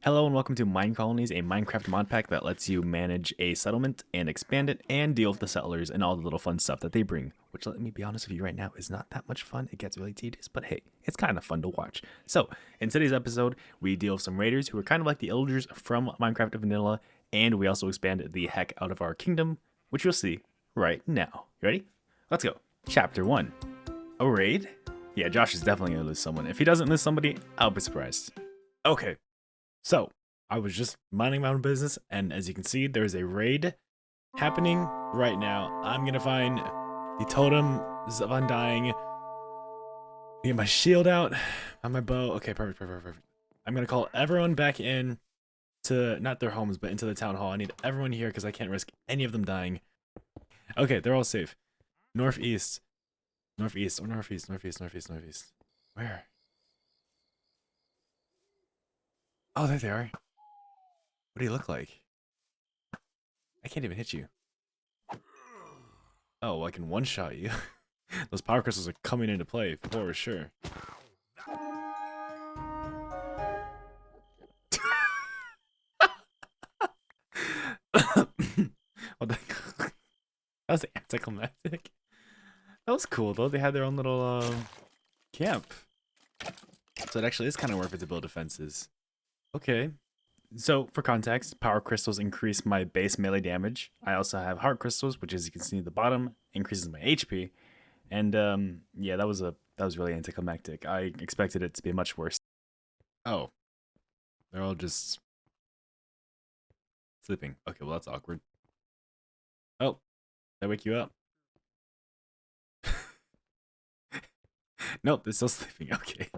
Hello and welcome to Minecolonies, a Minecraft mod pack that lets you manage a settlement and expand it and deal with the settlers and all the little fun stuff that they bring, which, let me be honest with you right now, is not that much fun. It gets really tedious, but hey, it's kind of fun to watch. So, in today's episode, we deal with some raiders who are kind of like the Illagers from Minecraft Vanilla, and we also expand the heck out of our kingdom, which you'll see right now. You ready? Let's go. Chapter 1. A raid? Yeah, Josh is definitely going to lose someone. If he doesn't lose somebody, I'll be surprised. Okay. So, I was just minding my own business, and as you can see, there's a raid happening right now. I'm gonna find the totems of undying, get my shield out, on my bow. Okay, perfect. I'm gonna call everyone back in to, not their homes, but into the town hall. I need everyone here because I can't risk any of them dying. Okay, they're all safe. Northeast. Where? Oh, there they are. What do you look like? I can't even hit you. Oh, I can one-shot you. Those power crystals are coming into play for sure. Well, that was anticlimactic. That was cool though. They had their own little camp. So it actually is kind of worth it to build defenses. Okay. So, for context, power crystals increase my base melee damage. I also have heart crystals, which, as you can see at the bottom, increases my HP. And yeah, that was really anticlimactic. I expected it to be much worse. Oh, they're all just sleeping. Okay, well that's awkward. Oh, did I wake you up? Nope, they're still sleeping. Okay.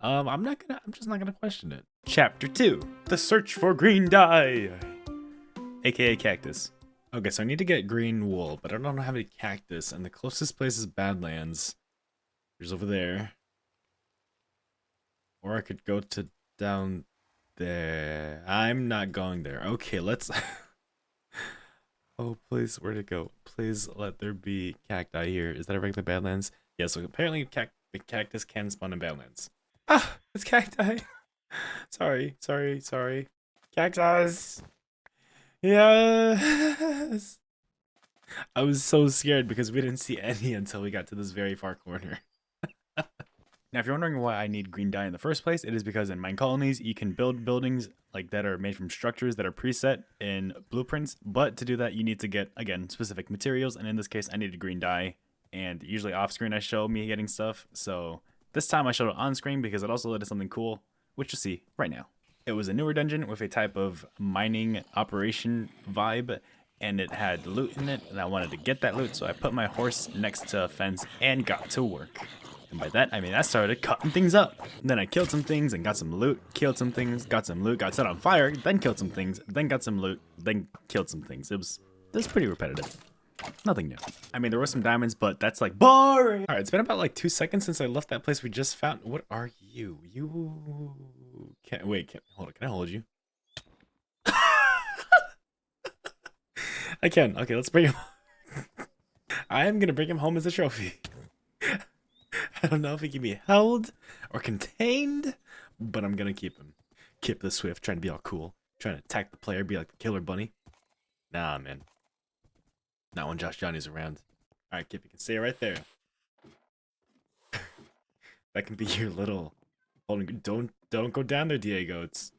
I'm just not gonna question it. Chapter 2, the search for green dye, aka cactus. Okay, so I need to get green wool, but I don't have any cactus, and the closest place is Badlands. There's over there. Or I could go to down there. I'm not going there. Okay, let's... Oh, please, where'd it go? Please let there be cacti here. Is that a regular Badlands? Yeah, so apparently the cactus can spawn in Badlands. Ah, it's cacti. Sorry. Cactus. Yes. I was so scared because we didn't see any until we got to this very far corner. Now, if you're wondering why I need green dye in the first place, it is because in Minecolonies, you can build buildings like that are made from structures that are preset in blueprints. But to do that, you need to get, again, specific materials. And in this case, I needed green dye. And usually off screen, I show me getting stuff. So this time I showed it on screen because it also led to something cool, which you'll see right now. It was a newer dungeon with a type of mining operation vibe, and it had loot in it, and I wanted to get that loot, so I put my horse next to a fence and got to work. And by that, I mean I started cutting things up. And then I killed some things and got some loot, killed some things, got some loot, got set on fire, then killed some things, then got some loot, then killed some things. It was pretty repetitive. Nothing new. I mean, there were some diamonds, but that's like boring. All right, it's been about like 2 seconds since I left that place we just found. What are you? You can't wait. Hold on. Can I hold you? I can. Okay, let's bring him. I am gonna bring him home as a trophy. I don't know if he can be held or contained, but I'm gonna keep him. Kip the Swift, trying to be all cool, trying to attack the player, be like the killer bunny. Nah, man. Not when Josh Johnny's around. Alright, Kip, you can stay right there. That can be your little holding. Don't go down there, Diego. It's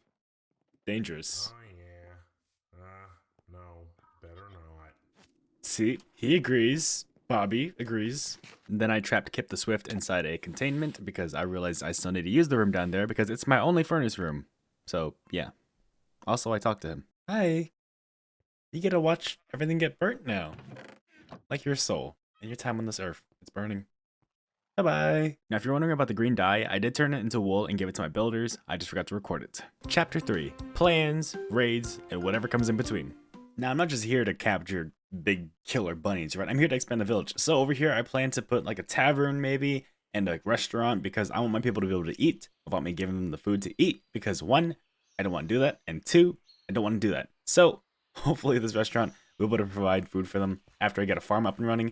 dangerous. Oh yeah. No. Better not. See, he agrees. Bobby agrees. And then I trapped Kip the Swift inside a containment because I realized I still need to use the room down there because it's my only furnace room. So, yeah. Also, I talked to him. Hi. You get to watch everything get burnt now. Like your soul and your time on this earth. It's burning. Bye-bye. Now, if you're wondering about the green dye, I did turn it into wool and give it to my builders. I just forgot to record it. Chapter 3. Plans, raids, and whatever comes in between. Now, I'm not just here to capture big killer bunnies, right? I'm here to expand the village. So over here, I plan to put like a tavern maybe and a restaurant because I want my people to be able to eat without me giving them the food to eat because 1, I don't want to do that, and 2, I don't want to do that. So hopefully this restaurant will be able to provide food for them after I get a farm up and running,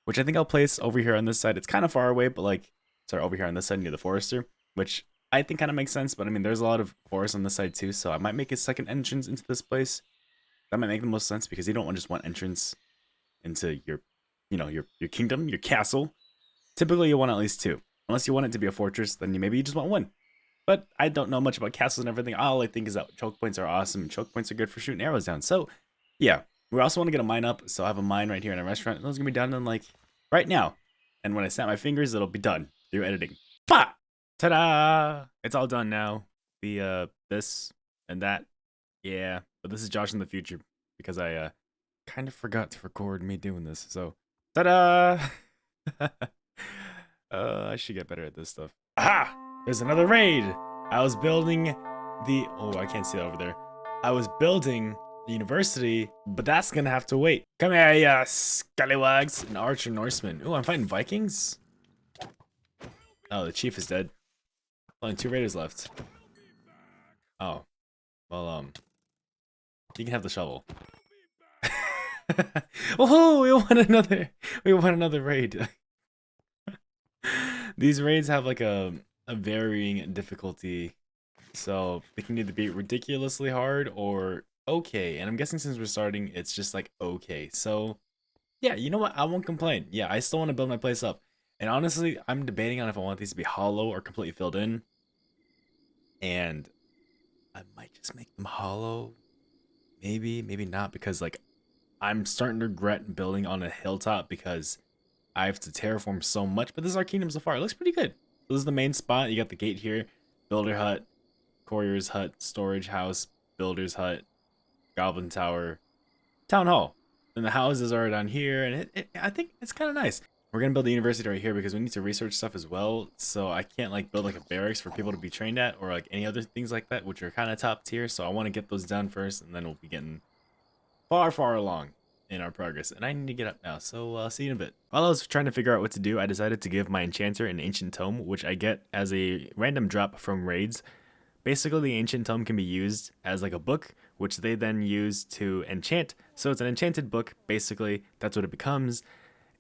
which I think I'll place over here on this side. It's kind of far away, but like, sorry, over here on this side near the forester, which I think kind of makes sense, but I mean, there's a lot of forest on this side too, so I might make a second entrance into this place. That might make the most sense because you don't want just one entrance into your, your kingdom, your castle. Typically, you want at least two. Unless you want it to be a fortress, then maybe you just want one. But I don't know much about castles and everything. All I think is that choke points are awesome, and choke points are good for shooting arrows down. So, yeah. We also want to get a mine up, so I have a mine right here in a restaurant. Those are going to be done in, like, right now. And when I snap my fingers, it'll be done through editing. Pa! Ta-da! It's all done now. The, this and that. Yeah. But this is Josh in the future because I, kind of forgot to record me doing this. So, ta-da! I should get better at this stuff. Aha! There's another raid! I was building the... Oh, I can't see that over there. I was building the university, but that's gonna have to wait. Come here, ya scallywags. An archer Norseman. Ooh, I'm fighting Vikings? Oh, the chief is dead. Only 2 raiders left. Oh. Well, you can have the shovel. Oh, we won another raid. These raids have like a varying difficulty, so they can either be ridiculously hard or okay. And I'm guessing since we're starting, it's just like okay. So yeah, you know what? I won't complain. Yeah, I still want to build my place up. And honestly, I'm debating on if I want these to be hollow or completely filled in. And I might just make them hollow. Maybe, maybe not, because like I'm starting to regret building on a hilltop because I have to terraform so much. But this is our kingdom so far. It looks pretty good. So this is the main spot. You got the gate here, builder hut, courier's hut, storage house, builder's hut, goblin tower, town hall. And the houses are down here, and I think it's kind of nice. We're gonna build the university right here because we need to research stuff as well. So I can't like build like a barracks for people to be trained at or like any other things like that, which are kind of top tier. So I want to get those done first, and then we'll be getting far along in our progress. And I need to get up now, so I'll see you in a bit. While I was trying to figure out what to do, I decided to give my enchanter an ancient tome, which I get as a random drop from raids. Basically, the ancient tome can be used as like a book, which they then use to enchant. So it's an enchanted book, basically. That's what it becomes.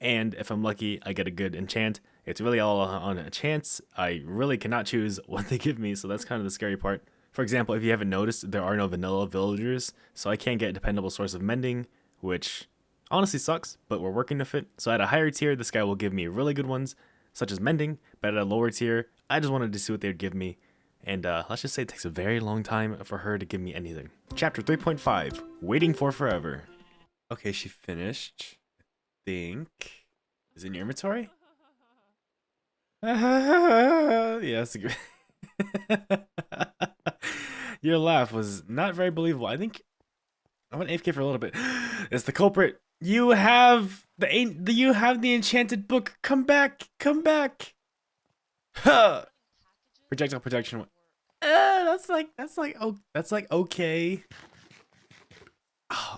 And if I'm lucky, I get a good enchant. It's really all on a chance. I really cannot choose what they give me, so that's kind of the scary part. For example, if you haven't noticed, there are no vanilla villagers, so I can't get a dependable source of mending, which honestly sucks, but we're working with it. So at a higher tier, this guy will give me really good ones, such as mending, but at a lower tier, I just wanted to see what they would give me. And let's just say it takes a very long time for her to give me anything. Chapter 3.5, Waiting for Forever. Okay, she finished. Think. Is it in your inventory? Yes. Your laugh was not very believable. I think I went AFK for a little bit. It's the culprit. You have the enchanted book. Come back. Come back. Huh. Projectile protection. That's like okay.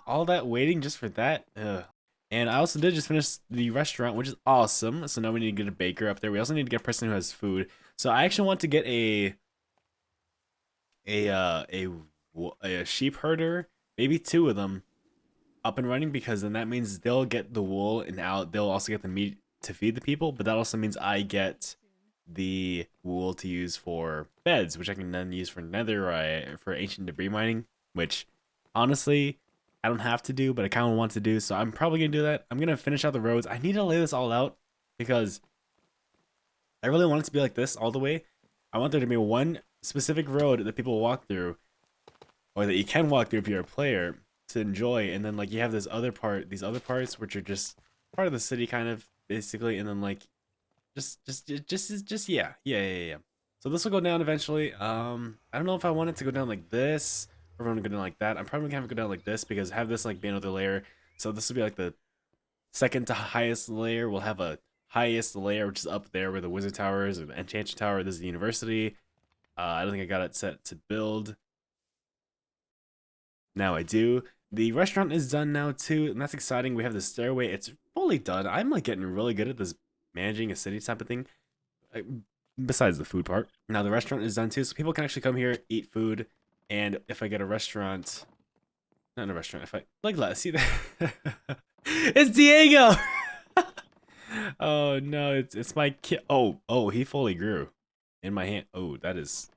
All that waiting just for that. Ugh. And I also did just finish the restaurant, which is awesome. So now we need to get a baker up there. We also need to get a person who has food. So I actually want to get a sheep herder, maybe 2 of them, up and running, because then that means they'll get the wool and they'll also get the meat to feed the people. But that also means I get the wool to use for beds, which I can then use for netherite, for ancient debris mining, which honestly I don't have to do, but I kind of want to do, so I'm probably gonna do that. I'm gonna finish out the roads. I need to lay this all out because I really want it to be like this all the way. I want there to be one specific road that people walk through, or that you can walk through if you're a player, to enjoy, and then like you have this other part, these other parts which are just part of the city, kind of basically, and then like just yeah. So this will go down eventually. I don't know if I want it to go down like this. Or if I'm gonna go down like that. I'm probably gonna have to go down like this because have this like be another layer. So this will be like the second to highest layer. We'll have a highest layer which is up there where the wizard tower is, or the enchanted tower. This is the university. I don't think I got it set to build. Now I do. The restaurant is done now too, and that's exciting. We have the stairway. It's fully done. I'm like getting really good at this managing a city type of thing. Besides the food part. Now the restaurant is done too, so people can actually come here, eat food. And if I get a restaurant, not a restaurant, if I, like, let's see that. It's Diego. Oh no, it's my kid. Oh, he fully grew. in my hand. Oh, that is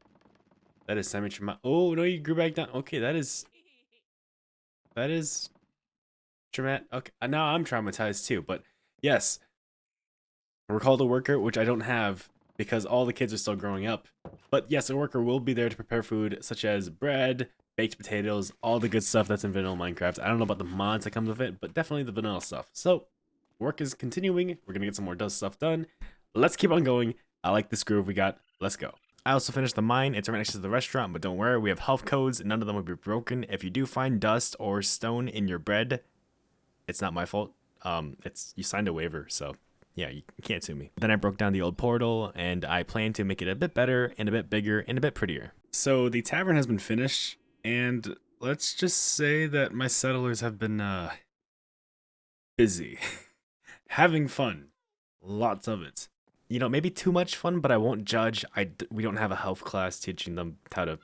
semi-traumatic. Oh, no, you grew back down. Okay, that is traumatic. Okay, now I'm traumatized too, but yes, we're called a worker, which I don't have because all the kids are still growing up. But yes, a worker will be there to prepare food such as bread, baked potatoes, all the good stuff that's in vanilla Minecraft. I don't know about the mods that comes with it, but definitely the vanilla stuff. So work is continuing. We're gonna get some more stuff done. Let's keep on going. I like this groove we got. Let's go. I also finished the mine. It's right next to the restaurant, but don't worry, we have health codes. None of them will be broken. If you do find dust or stone in your bread, it's not my fault. You signed a waiver, so yeah, you can't sue me. Then I broke down the old portal, and I plan to make it a bit better and a bit bigger and a bit prettier. So the tavern has been finished, and let's just say that my settlers have been busy, having fun, lots of it. You know, maybe too much fun, but I won't judge. We don't have a health class teaching them how to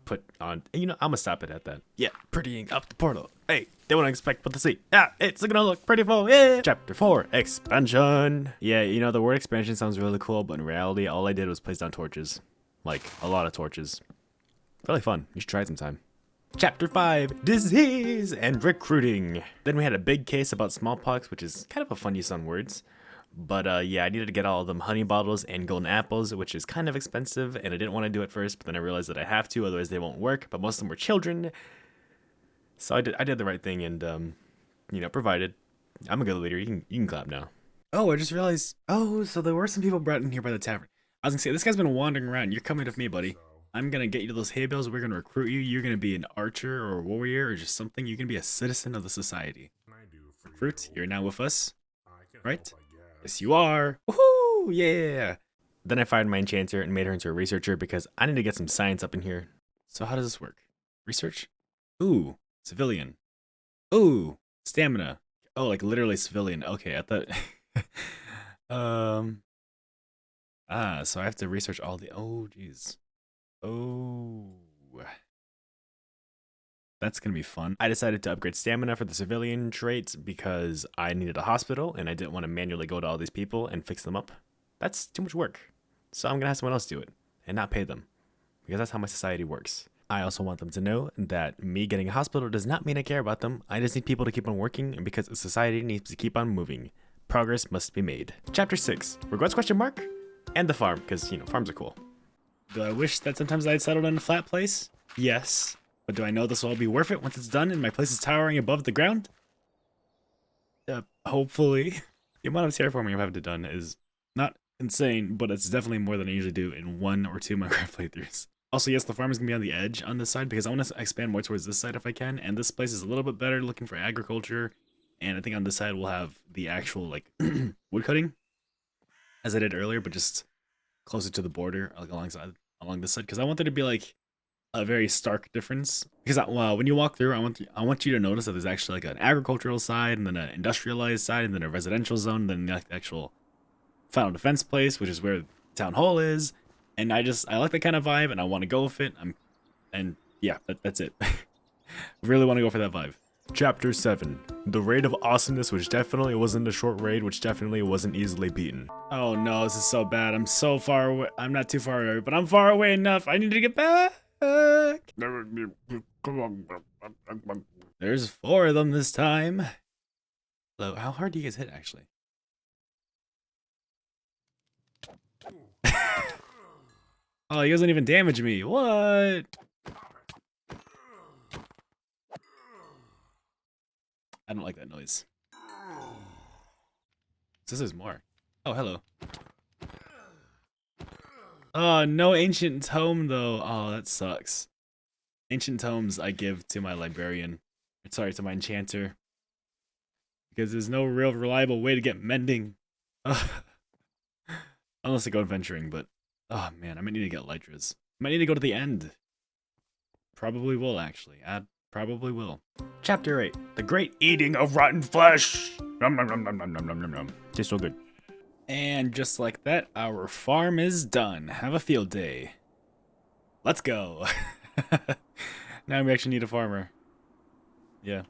put on. You know, I'm gonna stop it at that. Yeah, prettying up the portal. Hey, they won't expect what to see. Yeah, it's gonna look pretty full. Yeah. Chapter 4, expansion. Yeah, you know, the word expansion sounds really cool, but in reality, all I did was place down torches. Like, a lot of torches. Really fun. You should try it sometime. Chapter 5, disease and recruiting. Then we had a big case about smallpox, which is kind of a fun use on words. But yeah, I needed to get all of them honey bottles and golden apples, which is kind of expensive, and I didn't want to do it first, but then I realized that I have to, otherwise they won't work, but most of them were children. So I did the right thing and, you know, provided. I'm a good leader. You can clap now. Oh, I just realized. Oh, so there were some people brought in here by the tavern. I was gonna say, this guy's been wandering around. You're coming with me, buddy. So, I'm gonna get you to those hay bales. We're gonna recruit you. You're gonna be an archer or a warrior or just something. You're gonna be a citizen of the society. what can I do for Recruit, you? you're now with us. I can right? help, I guess. Yes, you are. Woohoo! Yeah. Then I fired my enchanter and made her into a researcher because I need to get some science up in here. So how does this work? Research? Ooh, civilian. Ooh, stamina. Oh, like literally civilian. Okay, I thought. So I have to research all the. Oh, jeez. Oh. That's gonna be fun. I decided to upgrade stamina for the civilian traits because I needed a hospital and I didn't want to manually go to all these people and fix them up. That's too much work. So I'm gonna have someone else do it and not pay them because that's how my society works. I also want them to know that me getting a hospital does not mean I care about them. I just need people to keep on working and because society needs to keep on moving. Progress must be made. Chapter 6, regrets question mark? And the farm, because, you know, farms are cool. Do I wish that sometimes I'd settled in a flat place? Yes. But do I know this will all be worth it once it's done and my place is towering above the ground? Hopefully. The amount of terraforming I've had to done is not insane, but it's definitely more than I usually do in 1 or 2 Minecraft playthroughs. Also, yes, the farm is going to be on the edge on this side because I want to expand more towards this side if I can, and this place is a little bit better looking for agriculture, and I think on this side we'll have the actual, like, wood cutting, as I did earlier, but just closer to the border, like along this side, because I want there to be, like, a very stark difference. Because when you walk through, I want you to notice that there's actually, like, an agricultural side, and then an industrialized side, and then a residential zone, and then the actual final defense place, which is where the town hall is. And I like that kind of vibe, and I want to go with it. That's it. Really want to go for that vibe. Chapter 7, the raid of awesomeness, which definitely wasn't a short raid, which definitely wasn't easily beaten. Oh no, this is so bad. I'm so far away. I'm not too far away, but I'm far away enough. I need to get back. There's 4 of them this time. Hello, how hard do you guys hit, actually? Oh, he doesn't even damage me. What? I don't like that noise. This is more. Oh, hello. Oh, no ancient tome, though. Oh, that sucks. Ancient tomes I give to my librarian. Sorry, to my enchanter. Because there's no real reliable way to get mending. Unless I go adventuring, but... Oh, man, I might need to get elytras. I might need to go to the end. Probably will, actually. I probably will. Chapter 8. The Great Eating of Rotten Flesh! Nom nom nom nom nom nom nom nom nom. Tastes so good. And just like that, our farm is done. Have a field day. Let's go. Now we actually need a farmer. Yeah.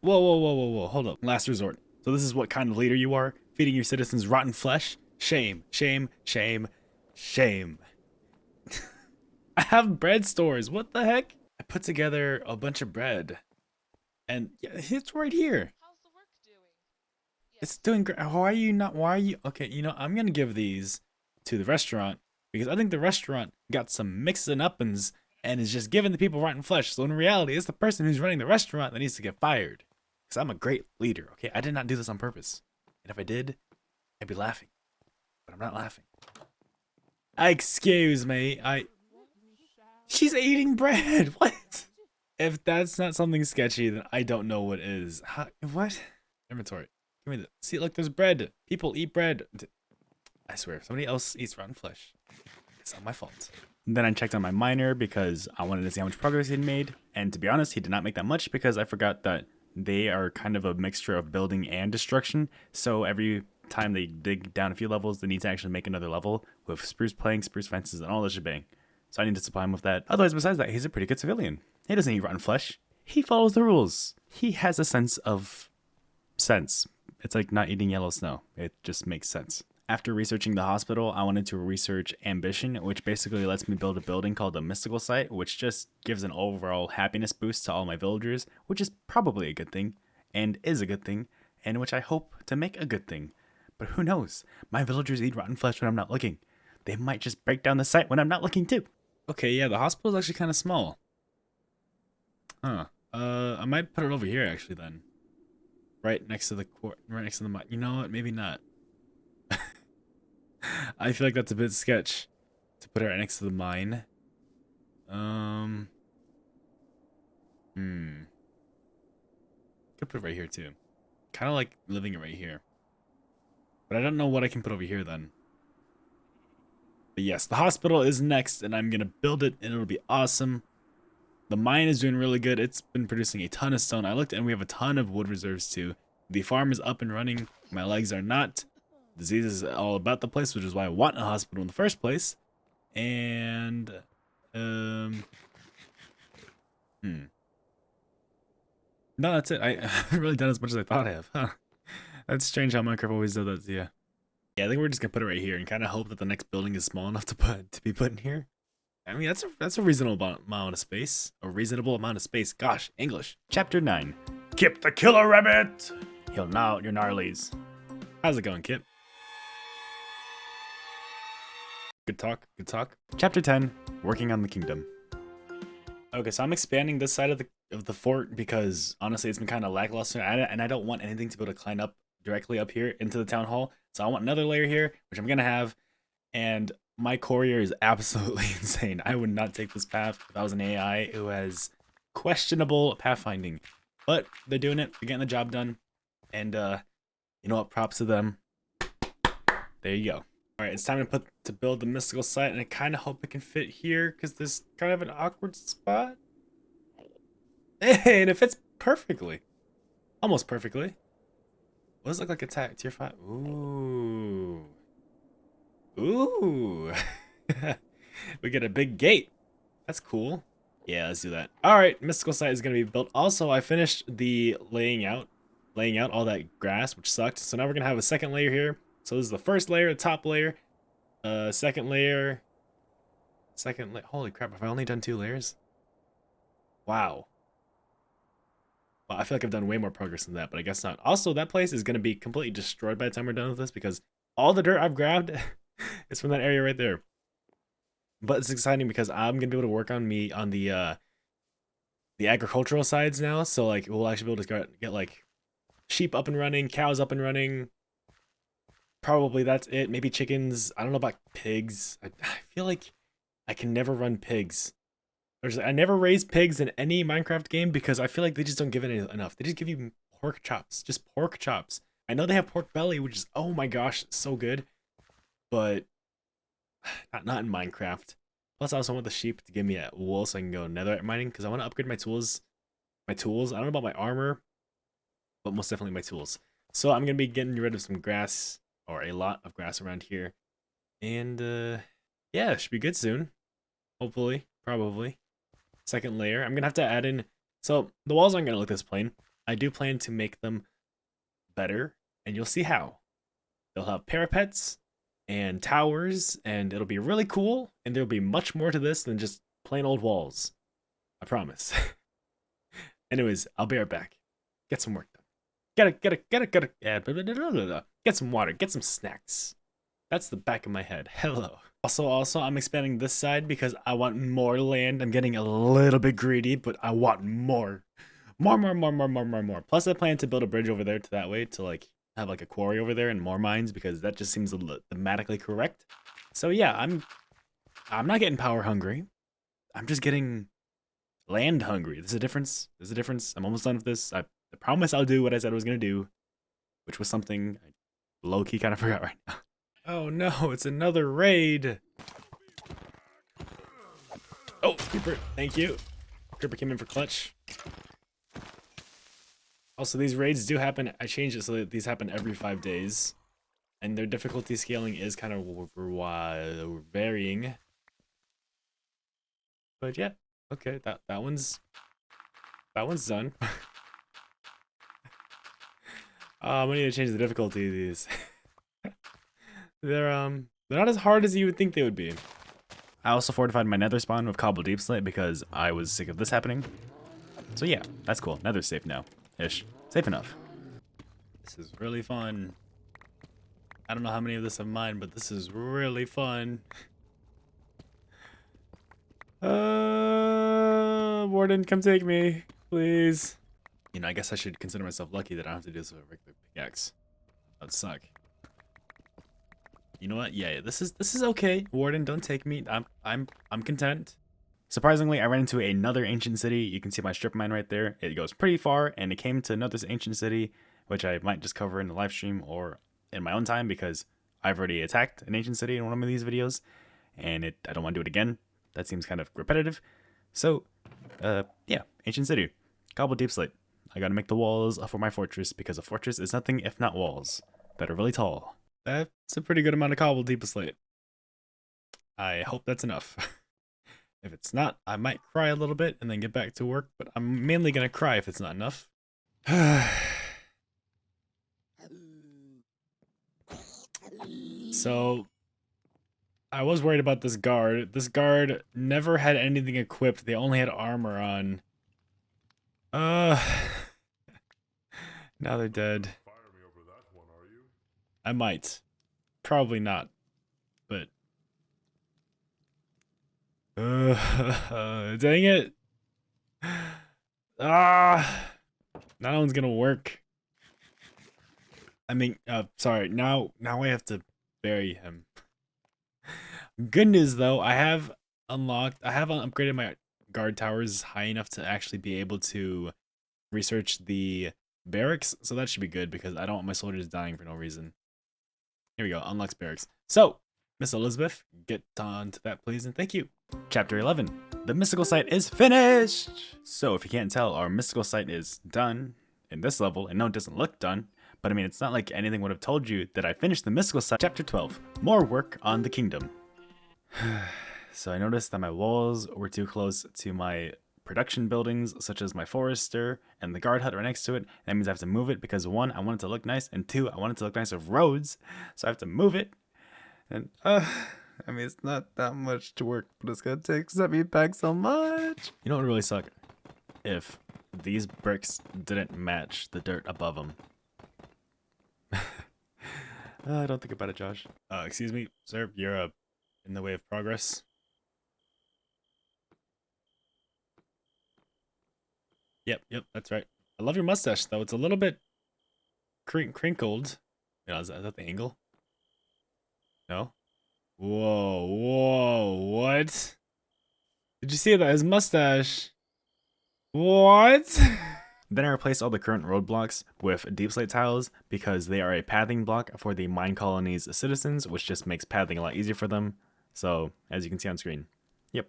Whoa, whoa, whoa, whoa, whoa. Hold up. Last resort. So this is what kind of leader you are? Feeding your citizens rotten flesh? Shame, shame, shame, shame. I have bread stores. What the heck? I put together a bunch of bread. And yeah, it's right here. How's the work doing? It's Yes. doing great. Why are you not? Why are you? Okay, I'm gonna give these to the restaurant because I think the restaurant got some mixing uppins and is just giving the people rotten flesh. So in reality, it's the person who's running the restaurant that needs to get fired. Because I'm a great leader. Okay, I did not do this on purpose. And if I did, I'd be laughing. But I'm not laughing. Excuse me. She's eating bread. What? If that's not something sketchy, then I don't know what is. What? Inventory. Give me the. See, look, there's bread. People eat bread. I swear, if somebody else eats rotten flesh, it's not my fault. Then I checked on my miner because I wanted to see how much progress he'd made. And to be honest, he did not make that much because I forgot that they are kind of a mixture of building and destruction. So every time they dig down a few levels, they need to actually make another level with spruce planks, spruce fences, and all this shebang. So I need to supply him with that. Otherwise, besides that, he's a pretty good civilian. He doesn't eat rotten flesh. He follows the rules. He has a sense of sense. It's like not eating yellow snow. It just makes sense. After researching the hospital, I wanted to research ambition, which basically lets me build a building called the mystical site, which just gives an overall happiness boost to all my villagers, which is probably a good thing, and is a good thing, and which I hope to make a good thing. But who knows? My villagers eat rotten flesh when I'm not looking. They might just break down the site when I'm not looking too. Okay, yeah, the hospital is actually kind of small. Huh. I might put it over here actually then. Right next to the mine. You know what? Maybe not. I feel like that's a bit sketch to put it right next to the mine. Could put it right here too. Kind of like living it right here. But I don't know what I can put over here then. But yes, the hospital is next, and I'm gonna build it, and it'll be awesome. The mine is doing really good. It's been producing a ton of stone. I looked, and we have a ton of wood reserves too. The farm is up and running. My legs are not. Disease is all about the place, which is why I want a hospital in the first place. And no, that's it. I haven't really done as much as I thought I have. Huh. That's strange how Minecraft always does that. Yeah. Yeah, I think we're just gonna put it right here and kind of hope that the next building is small enough to be put in here. I mean, that's a reasonable amount of space. A reasonable amount of space. Gosh, English. Chapter 9. Kip the Killer Rabbit. He'll gnaw out your gnarlies. How's it going, Kip? Good talk. Good talk. Chapter 10. Working on the kingdom. Okay, so I'm expanding this side of the fort because honestly, it's been kind of lackluster, and I don't want anything to be able to climb up directly up here into the town hall. So I want another layer here, which I'm gonna have, and my courier is absolutely insane. I would not take this path if I was an AI who has questionable pathfinding. But they're doing it. They're getting the job done. And you know what? Props to them. There you go. All right, it's time to build the mystical site, and I kind of hope it can fit here because there's kind of an awkward spot. Hey, and it fits perfectly. Almost perfectly. What does it look like? Attack tier 5. Ooh. Ooh. We get a big gate. That's cool. Yeah, let's do that. All right, mystical site is going to be built. Also, I finished the laying out all that grass, which sucked. So now we're going to have a second layer here. So this is the first layer, top layer, second layer, Holy crap, have I only done 2 layers? Wow. Well, I feel like I've done way more progress than that, but I guess not. Also, that place is going to be completely destroyed by the time we're done with this because all the dirt I've grabbed is from that area right there. But it's exciting because I'm going to be able to work on the agricultural sides now. So like we'll actually be able to get like sheep up and running, cows up and running. Probably that's it. Maybe chickens. I don't know about pigs. I feel like I can never run pigs. I never raise pigs in any Minecraft game because I feel like they just don't give it enough. They just give you pork chops. Just pork chops. I know they have pork belly, which is, oh my gosh, so good. But not in Minecraft. Plus, I also want the sheep to give me a wool so I can go netherite mining because I want to upgrade my tools. I don't know about my armor, but most definitely my tools. So I'm going to be getting rid of some grass, or a lot of grass around here. And yeah, it should be good soon. Hopefully, probably. Second layer. I'm going to have to add in... So the walls aren't going to look this plain. I do plan to make them better, and you'll see how. They'll have parapets. and towers, and it'll be really cool, and there'll be much more to this than just plain old walls. I promise. Anyways, I'll be right back. Get some work done. Yeah, blah, blah, blah, blah, blah. Get some water, get some snacks. That's the back of my head. Hello. Also, I'm expanding this side because I want more land. I'm getting a little bit greedy, but I want more. More. Plus, I plan to build a bridge over there to that way to like have like a quarry over there and more mines because that just seems thematically correct. So yeah, I'm not getting power hungry. I'm just getting land hungry. There's a difference. I'm almost done with this. I promise I'll do what I said I was gonna do, which was something I low-key kind of forgot right now. Oh no, it's another raid. Oh, Creeper, thank you. Creeper came in for clutch. Also, these raids do happen. I changed it so that these happen every 5 days. And their difficulty scaling is kind of varying. But yeah, okay, that one's done. I need to change the difficulty of these. They're not as hard as you would think they would be. I also fortified my nether spawn with cobble deep slate because I was sick of this happening. So yeah, that's cool. Nether's safe now. Ish. Safe enough. This is really fun. I don't know how many of this are mine, but this is really fun. Warden, come take me, please. You know, I guess I should consider myself lucky that I don't have to do this with a regular pickaxe. That would suck. You know what? Yeah, this is okay. Warden, don't take me. I'm content. Surprisingly, I ran into another ancient city. You can see my strip mine right there. It goes pretty far, and it came to another ancient city, which I might just cover in the live stream or in my own time because I've already attacked an ancient city in one of these videos, and I don't want to do it again. That seems kind of repetitive. So, yeah, ancient city, cobble deep slate. I gotta make the walls for my fortress because a fortress is nothing if not walls that are really tall. That's a pretty good amount of cobble deep slate. I hope that's enough. If it's not, I might cry a little bit and then get back to work, but I'm mainly gonna cry if it's not enough. So, I was worried about this guard. This guard never had anything equipped. They only had armor on. Now they're dead. Fire me over that one, are you? I might. Probably not. But dang it. That one's gonna work. I mean, sorry. Now I have to bury him. Good news though, I have upgraded my guard towers high enough to actually be able to research the barracks, so that should be good because I don't want my soldiers dying for no reason. Here we go, unlocks barracks. So, Miss Elizabeth, get on to that please and thank you. Chapter 11, the mystical site is finished! So if you can't tell, our mystical site is done in this level, and no, it doesn't look done, but I mean, it's not like anything would have told you that I finished the mystical site. Chapter 12, more work on the kingdom. So I noticed that my walls were too close to my production buildings, such as my forester and the guard hut right next to it. That means I have to move it because 1, I want it to look nice, and 2, I want it to look nice with roads, so I have to move it. And I mean, it's not that much to work, but it's gonna take set me back so much. You know what would really suck? If these bricks didn't match the dirt above them. Don't think about it, Josh. Excuse me, sir, you're in the way of progress. Yep, that's right. I love your mustache, though. It's a little bit crinkled. You know, is that the angle? No? Whoa, what? Did you see that? His mustache. What? Then I replaced all the current roadblocks with deep slate tiles because they are a pathing block for the Minecolonies citizens, which just makes pathing a lot easier for them. So, as you can see on screen. Yep.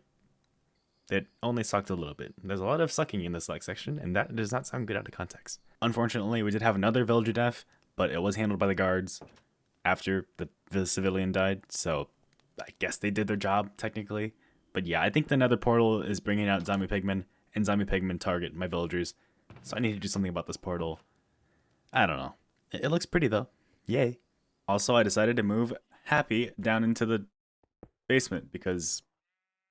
It only sucked a little bit. There's a lot of sucking in this like section, and that does not sound good out of context. Unfortunately, we did have another villager death, but it was handled by the guards after the civilian died, so I guess they did their job, technically. But yeah, I think the nether portal is bringing out zombie pigmen, and zombie pigmen target my villagers. So I need to do something about this portal. I don't know. It looks pretty, though. Yay. Also, I decided to move Happy down into the basement because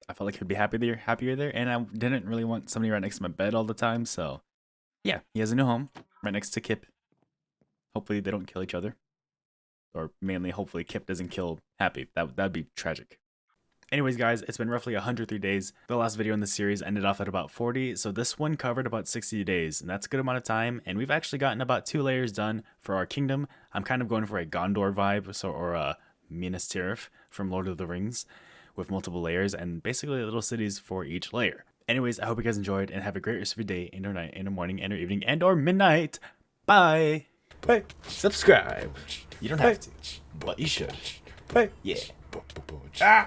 I felt like he'd be happier there, and I didn't really want somebody right next to my bed all the time. So yeah, he has a new home right next to Kip. Hopefully they don't kill each other, or mainly hopefully Kip doesn't kill Happy. That'd be tragic. Anyways, guys, it's been roughly 103 days. The last video in the series ended off at about 40, so this one covered about 60 days, and that's a good amount of time, and we've actually gotten about 2 layers done for our kingdom. I'm kind of going for a Gondor vibe, or a Minas Tirith from Lord of the Rings, with multiple layers, and basically little cities for each layer. Anyways, I hope you guys enjoyed, and have a great rest of your day, and or night, and or morning, and or evening, and or midnight. Bye! Hey, subscribe. You don't have to, but you should. Hey, yeah. Ah!